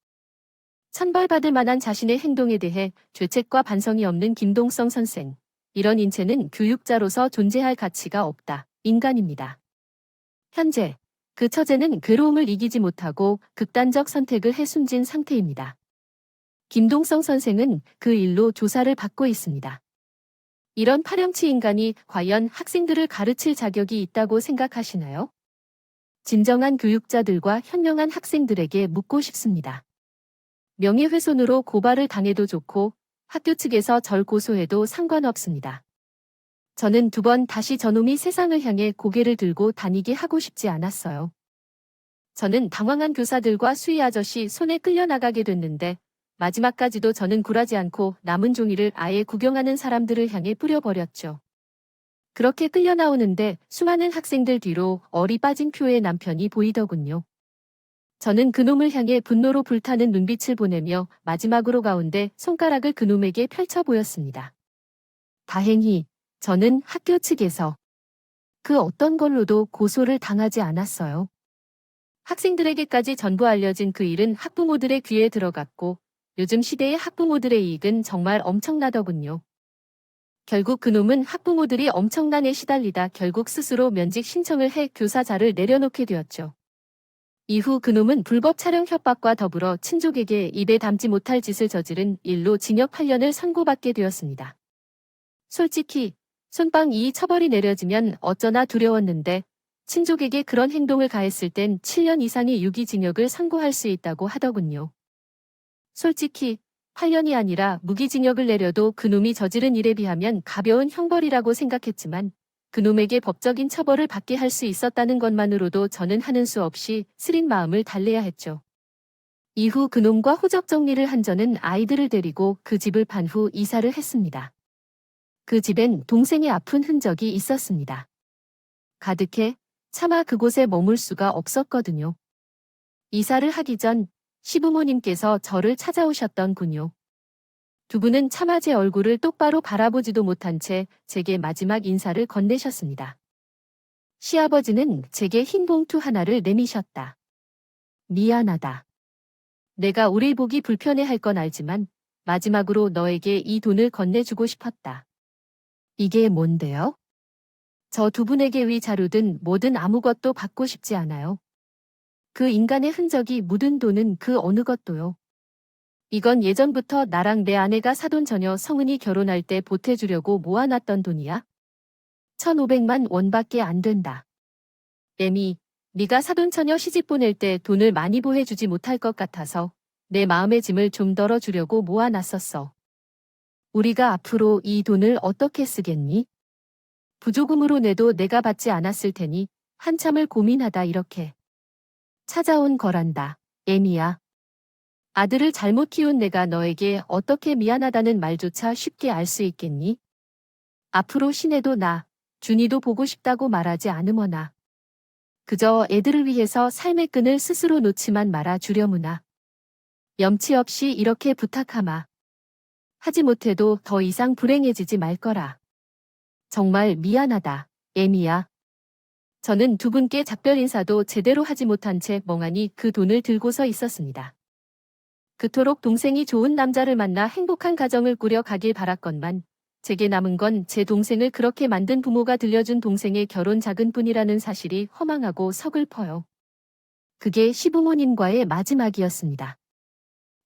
천벌받을 만한 자신의 행동에 대해 죄책과 반성이 없는 김동성 선생. 이런 인체는 교육자로서 존재할 가치가 없다. 인간입니다. 현재 그 처제는 괴로움을 이기지 못하고 극단적 선택을 해 숨진 상태입니다. 김동성 선생은 그 일로 조사를 받고 있습니다. 이런 파렴치 인간이 과연 학생들을 가르칠 자격이 있다고 생각하시나요? 진정한 교육자들과 현명한 학생들에게 묻고 싶습니다. 명예훼손으로 고발을 당해도 좋고 학교 측에서 절 고소해도 상관없습니다. 저는 2번 다시 저놈이 세상을 향해 고개를 들고 다니게 하고 싶지 않았어요. 저는 당황한 교사들과 수위 아저씨 손에 끌려나가게 됐는데 마지막까지도 저는 굴하지 않고 남은 종이를 아예 구경하는 사람들을 향해 뿌려버렸죠. 그렇게 끌려 나오는데 수많은 학생들 뒤로 얼이 빠진 표의 남편이 보이더군요. 저는 그놈을 향해 분노로 불타는 눈빛을 보내며 마지막으로 가운데 손가락을 그놈에게 펼쳐 보였습니다. 다행히 저는 학교 측에서 그 어떤 걸로도 고소를 당하지 않았어요. 학생들에게까지 전부 알려진 그 일은 학부모들의 귀에 들어갔고 요즘 시대의 학부모들의 이익은 정말 엄청나더군요. 결국 그놈은 학부모들이 엄청난에 시달리다 결국 스스로 면직 신청을 해 교사자를 내려놓게 되었죠. 이후 그놈은 불법 촬영 협박과 더불어 친족에게 입에 담지 못할 짓을 저지른 일로 징역 8년을 선고받게 되었습니다. 솔직히 손빵 이 처벌이 내려지면 어쩌나 두려웠는데 친족에게 그런 행동을 가했을 땐 7년 이상의 유기징역을 선고할 수 있다고 하더군요. 솔직히 8년이 아니라 무기징역을 내려도 그놈이 저지른 일에 비하면 가벼운 형벌이라고 생각했지만 그놈에게 법적인 처벌을 받게 할 수 있었다는 것만으로도 저는 하는 수 없이 쓰린 마음을 달래야 했죠. 이후 그놈과 호적 정리를 한 저는 아이들을 데리고 그 집을 판 후 이사를 했습니다. 그 집엔 동생의 아픈 흔적이 있었습니다. 가득해 차마 그곳에 머물 수가 없었거든요. 이사를 하기 전 시부모님께서 저를 찾아오셨던군요. 두 분은 차마 제 얼굴을 똑바로 바라보지도 못한 채 제게 마지막 인사를 건네셨습니다. 시아버지는 제게 흰 봉투 하나를 내미셨다. 미안하다. 내가 우리 보기 불편해할 건 알지만 마지막으로 너에게 이 돈을 건네주고 싶었다. 이게 뭔데요? 저 두 분에게 위자료든 뭐든 아무것도 받고 싶지 않아요. 그 인간의 흔적이 묻은 돈은 그 어느 것도요. 이건 예전부터 나랑 내 아내가 사돈 처녀 성은이 결혼할 때 보태주려고 모아놨던 돈이야. 1,500만 원밖에 안 된다. 애미, 네가 사돈 처녀 시집 보낼 때 돈을 많이 보해주지 못할 것 같아서 내 마음의 짐을 좀 덜어주려고 모아놨었어. 우리가 앞으로 이 돈을 어떻게 쓰겠니? 부조금으로 내도 내가 받지 않았을 테니 한참을 고민하다 이렇게 찾아온 거란다. 애미야. 아들을 잘못 키운 내가 너에게 어떻게 미안하다는 말조차 쉽게 알 수 있겠니? 앞으로 시내도 나, 준이도 보고 싶다고 말하지 않으머나. 그저 애들을 위해서 삶의 끈을 스스로 놓지만 말아 주려무나. 염치 없이 이렇게 부탁하마. 하지 못해도 더 이상 불행해지지 말 거라. 정말 미안하다, 애미야. 저는 두 분께 작별 인사도 제대로 하지 못한 채 멍하니 그 돈을 들고서 있었습니다. 그토록 동생이 좋은 남자를 만나 행복한 가정을 꾸려 가길 바랐건만 제게 남은 건 제 동생을 그렇게 만든 부모가 들려준 동생의 결혼 자금뿐이라는 사실이 허망하고 서글퍼요. 그게 시부모님과의 마지막이었습니다.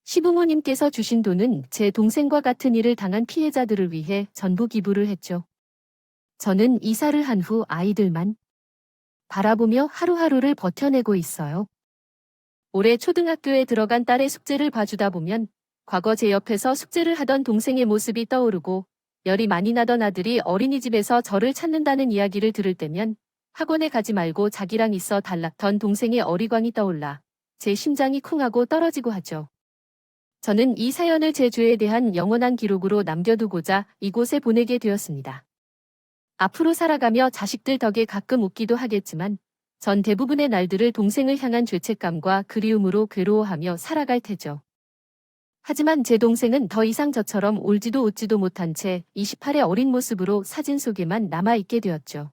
시부모님께서 주신 돈은 제 동생과 같은 일을 당한 피해자들을 위해 전부 기부를 했죠. 저는 이사를 한 후 아이들만 바라보며 하루하루를 버텨내고 있어요. 올해 초등학교에 들어간 딸의 숙제를 봐주다 보면 과거 제 옆에서 숙제를 하던 동생의 모습이 떠오르고 열이 많이 나던 아들이 어린이집에서 저를 찾는다는 이야기를 들을 때면 학원에 가지 말고 자기랑 있어 달랐던 동생의 어리광이 떠올라 제 심장이 쿵하고 떨어지고 하죠. 저는 이 사연을 제 죄에 대한 영원한 기록으로 남겨두고자 이곳에 보내게 되었습니다. 앞으로 살아가며 자식들 덕에 가끔 웃기도 하겠지만 전 대부분의 날들을 동생을 향한 죄책감과 그리움으로 괴로워하며 살아갈 테죠. 하지만 제 동생은 더 이상 저처럼 울지도 웃지도 못한 채 28의 어린 모습으로 사진 속에만 남아있게 되었죠.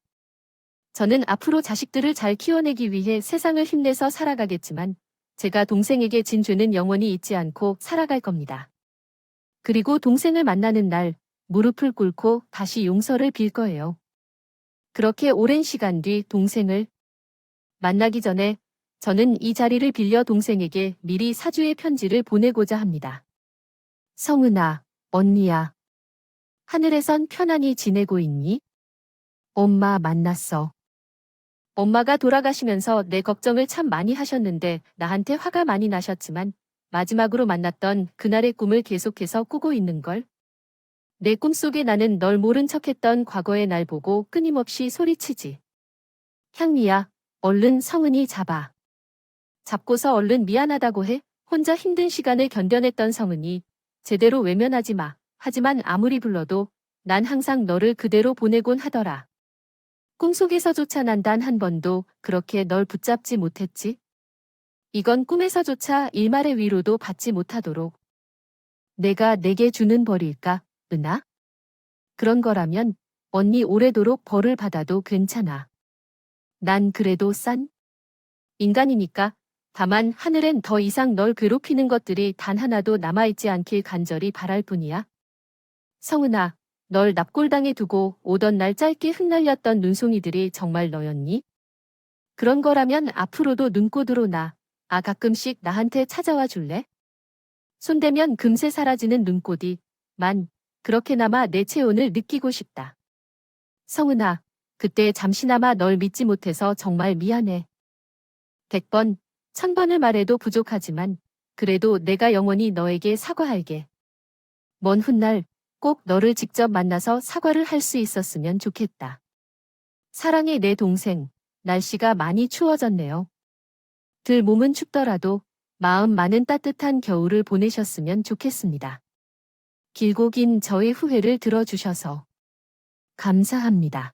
저는 앞으로 자식들을 잘 키워내기 위해 세상을 힘내서 살아가겠지만 제가 동생에게 진 죄는 영원히 잊지 않고 살아갈 겁니다. 그리고 동생을 만나는 날 무릎을 꿇고 다시 용서를 빌 거예요. 그렇게 오랜 시간 뒤 동생을 만나기 전에 저는 이 자리를 빌려 동생에게 미리 사주의 편지를 보내고자 합니다. 성은아, 언니야. 하늘에선 편안히 지내고 있니? 엄마 만났어. 엄마가 돌아가시면서 내 걱정을 참 많이 하셨는데 나한테 화가 많이 나셨지만 마지막으로 만났던 그날의 꿈을 계속해서 꾸고 있는걸. 내 꿈속에 나는 널 모른 척했던 과거의 날 보고 끊임없이 소리치지. 향미야, 얼른 성은이 잡아. 잡고서 얼른 미안하다고 해. 혼자 힘든 시간을 견뎌냈던 성은이 제대로 외면하지 마. 하지만 아무리 불러도 난 항상 너를 그대로 보내곤 하더라. 꿈속에서조차 난 단 한 번도 그렇게 널 붙잡지 못했지. 이건 꿈에서조차 일말의 위로도 받지 못하도록 내가 내게 주는 벌일까, 은하? 그런 거라면 언니 오래도록 벌을 받아도 괜찮아. 난 그래도 싼 인간이니까. 다만 하늘엔 더 이상 널 괴롭히는 것들이 단 하나도 남아있지 않길 간절히 바랄 뿐이야. 성은아, 널 납골당해 두고 오던 날 짧게 흩날렸던 눈송이들이 정말 너였니? 그런 거라면 앞으로도 눈꽃으로 가끔씩 나한테 찾아와 줄래? 손대면 금세 사라지는 눈꽃이 그렇게나마 내 체온을 느끼고 싶다. 성은아, 그때 잠시나마 널 믿지 못해서 정말 미안해. 100번, 1000번을 말해도 부족하지만 그래도 내가 영원히 너에게 사과할게. 먼 훗날 꼭 너를 직접 만나서 사과를 할 수 있었으면 좋겠다. 사랑해 내 동생. 날씨가 많이 추워졌네요. 들 몸은 춥더라도 마음 많은 따뜻한 겨울을 보내셨으면 좋겠습니다. 길고 긴 저의 후회를 들어주셔서 감사합니다.